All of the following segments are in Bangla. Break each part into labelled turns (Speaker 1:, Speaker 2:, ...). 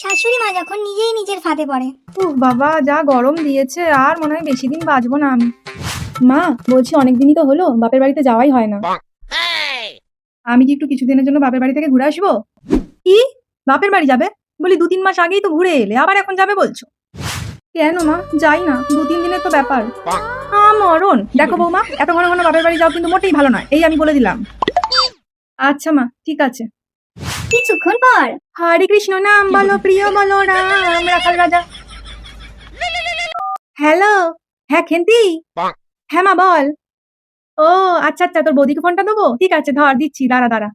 Speaker 1: শাশুড়ি মা যখন নিজেই নিজের ফাঁদে পড়ে।
Speaker 2: বাবা যা গরম দিয়েছে, আর মনে হয় বেশি দিন বাঁচবো না আমি। মা বলছি, অনেকদিনই তো হলো বাপের বাড়িতে যাওয়াই হয় না। আমি কি একটু কিছুদিনের জন্য বাপের বাড়ি থেকে ঘুরে আসবো? কি, বাপের বাড়ি যাবে? বলি 2-3 মাস আগেই তো ঘুরে এলে, আবার এখন যাবে বলছো? কেন মা, যাই না, 2-3 দিনের তো ব্যাপার। মরণ, দেখো বৌমা, এত ঘন ঘন বাপের বাড়ি যাও কিন্তু মোটেই ভালো নয়, এই আমি বলে দিলাম। আচ্ছা মা, ঠিক আছে।
Speaker 1: কিছুক্ষণ পর
Speaker 2: হরে কৃষ্ণ নাম বলো, প্রিয় বলো রাম, রাখাল রাজা। হ্যালো, হ্যাঁ খেন্তি। হ্যাঁ মা বল। ও আচ্ছা আচ্ছা, তোর বৌদিকে ফোনটা দেবো, ঠিক আছে ধর দিচ্ছি, দাঁড়া দাঁড়া।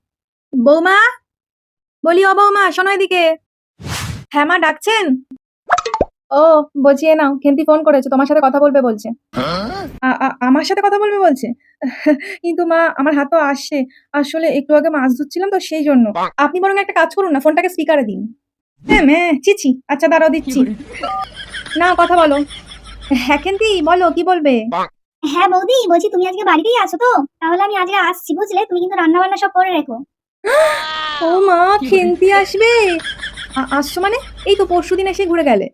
Speaker 2: বৌমা, বলি ও বৌমা শোনো এদিকে। হ্যাঁ মা ডাকছেন? ও বলছি, এ নাও, খেন্তি ফোন করেছে, তোমার সাথে কথা বলবে বলছে। আমার সাথে কথা বলবে বলছে? কিন্তু মা আমার হাত তো আসছে, আসলে একটু আগে মাছ ধুচ্ছিলাম তো সেই জন্য। আপনি বরং একটা কাজ করুন না, ফোনটাকে স্পিকারে দিন। হ্যাঁ চিচি, আচ্ছা দাঁড়াও দিচ্ছি। না কথা বলো। হ্যাঁ খেন্তি বলো, কি বলবে?
Speaker 1: হ্যাঁ বৌদি, বলছি তুমি আজকে বাড়িতেই আছো তো? তাহলে আমি আজকে আসছি বুঝলে, তুমি কিন্তু রান্না বান্না সব করে রেখো।
Speaker 2: ও মা, খেন্তি আসবে? আসছো মানে? এই তো পরশুদিন এসে ঘুরে গেলে।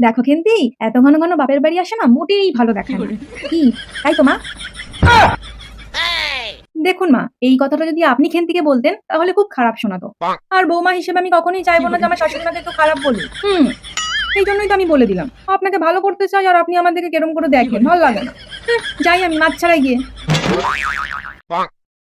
Speaker 2: দেখো খেন্তি, এত ঘন ঘন বাপের বাড়ি আসে না, মোটেই ভালো দেখায় না। কি তাই তো মা? দেখুন মা, এই কথাটা যদি আপনি খেন্তিকে বলতেন তাহলে খুব খারাপ শোনাতো। আর বৌমা হিসেবে আমি কখনোই চাইবো না যে আমার শাশুড়ি মাকে একটু খারাপ বলুক। এই জন্যই তো আমি বলে দিলাম, আপনাকে ভালো করতে চাই আর আপনি আমাদেরকে কেরম করে দেখেন, ভালো লাগে না। যাই আমি মাছ ছাড়াই গিয়ে।